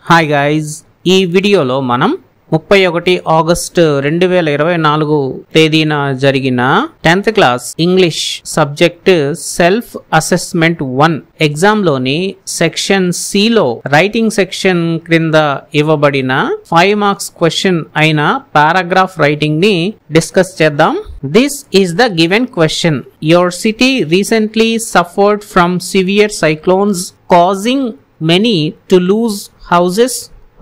Hi guys, ఈ వీడియోలో మనం 31 ఆగస్టు 2024 తేదీన జరిగిన 10th class English subject self assessment 1 exam లోని సెక్షన్ సి లో రైటింగ్ సెక్షన్ క్రింద ఇవ్వబడిన 5 మార్క్స్ క్వశ్చన్ అయిన పారాగ్రాఫ్ రైటింగ్ ని డిస్కస్ చేద్దాం. This is the given question. Your city recently suffered from severe cyclones causing many to lose houses,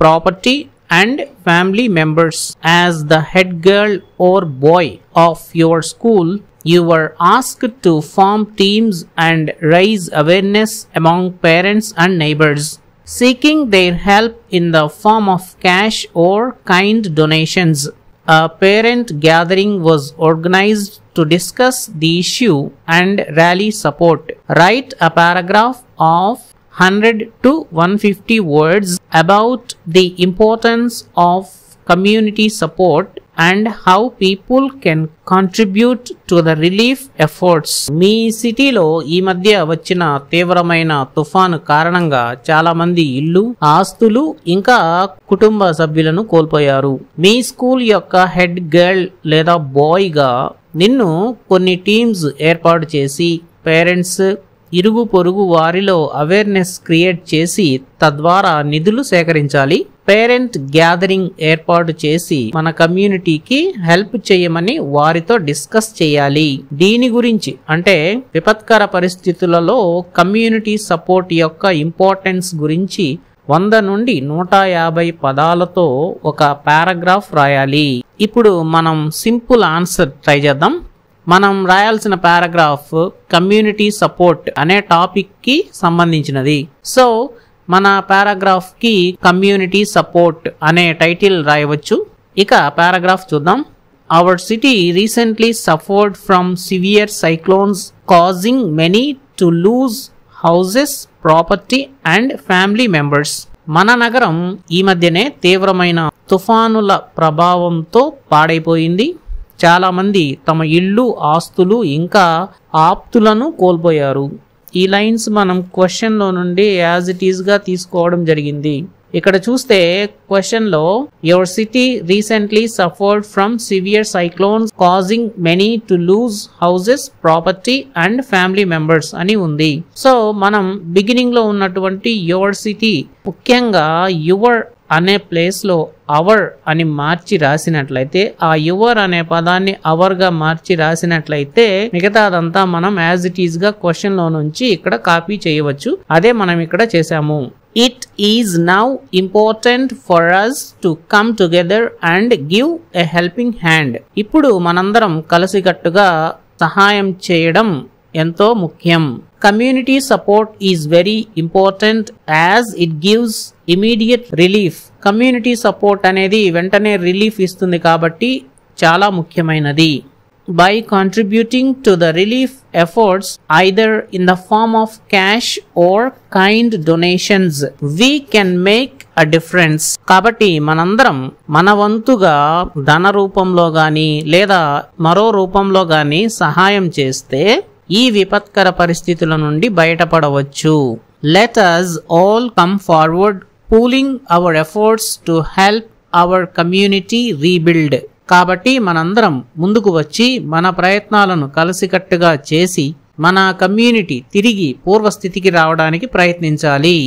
property and family members. As the head girl or boy of your school, you were asked to form teams and raise awareness among parents and neighbors, seeking their help in the form of cash or kind donations. A parent gathering was organized to discuss the issue and rally support. Write a paragraph of 100 to 150 words about the importance of community support and how people can contribute to the relief efforts. మీ సిటీలో ఈ మధ్య వచ్చిన తీవ్రమైన తుఫాను కారణంగా చాలా మంది ఇల్లు, ఆస్తులు ఇంకా కుటుంబ సభ్యులను కోల్పోయారు. మీ స్కూల్ యొక్క హెడ్ గర్ల్ లేదా బాయ్ గా నిన్ను కొన్ని టీమ్స్ ఏర్పాటు చేసి పేరెంట్స్, ఇరుగు పొరుగు వారిలో అవేర్నెస్ క్రియేట్ చేసి తద్వారా నిధులు సేకరించాలి. పేరెంట్ గ్యాదరింగ్ ఏర్పాటు చేసి మన కమ్యూనిటీకి హెల్ప్ చేయమని వారితో డిస్కస్ చేయాలి. దీని గురించి అంటే విపత్కర పరిస్థితులలో కమ్యూనిటీ సపోర్ట్ యొక్క ఇంపార్టెన్స్ గురించి 100 నుండి 150 పదాలతో ఒక పారాగ్రాఫ్ రాయాలి. ఇప్పుడు మనం సింపుల్ ఆన్సర్ ట్రై చేద్దాం. మనం రాయాల్సిన పారాగ్రాఫ్ కమ్యూనిటీ సపోర్ట్ అనే టాపిక్ కి సంబంధించినది. సో మన పారాగ్రాఫ్ కి కమ్యూనిటీ సపోర్ట్ అనే టైటిల్ రాయవచ్చు. ఇక పారాగ్రాఫ్ చూద్దాం. Hour city recently suffered from severe cyclones causing many to lose houses, property and family members. మన నగరం ఈ మధ్యనే తీవ్రమైన తుఫానుల ప్రభావంతో పాడైపోయింది. చాలా మంది తమ ఇళ్ళు, ఆస్తులు ఇంకా ఆప్తులను కోల్పోయారు. ఈ లైన్స్ మనం క్వశ్చన్ లో నుండి యాజ్ ఇట్ ఈస్ గా తీసుకోవడం జరిగింది. ఇక్కడ చూస్తే క్వశ్చన్ లో your city recently suffered from severe cyclones causing many to lose houses, property and family members అని ఉంది. సో మనం బిగినింగ్ లో ఉన్నటువంటి యువర్ సిటీ ముఖ్యంగా యువర్ అనే ప్లేస్ లో అవర్ అని మార్చి రాసినట్లయితే, ఆ యువర్ అనే పదాన్ని అవర్ గా మార్చి రాసినట్లయితే మిగతాదంతా మనం యాజ్ ఇట్ ఈస్ గా క్వశ్చన్ లో నుంచి ఇక్కడ కాపీ చేయవచ్చు. అదే మనం ఇక్కడ చేసాము. It is now important for us to come together and give a helping hand. ఇప్పుడు మనందరం కలిసికట్టుగా సహాయం చేయడం ఎంతో ముఖ్యం. Community support is very important as it gives immediate relief. Community support అనేది వెంటనే రిలీఫ్ ఇస్తుంది కాబట్టి చాలా ముఖ్యమైనది. By contributing to the relief efforts either in the form of cash or kind donations we can make a difference. కాబట్టి మనందరం మన వంతుగా ధన రూపంలో గాని లేదా మరో రూపంలో గాని సహాయం చేస్తే ఈ విపత్కర పరిస్థితుల నుండి బయటపడవచ్చు. Let us all come forward, pooling our efforts to help our community rebuild. కాబట్టి మనందరం ముందుకు వచ్చి మన ప్రయత్నాలను కలిసికట్టుగా చేసి మన కమ్యూనిటీ తిరిగి పూర్వస్థితికి రావడానికి ప్రయత్నించాలి.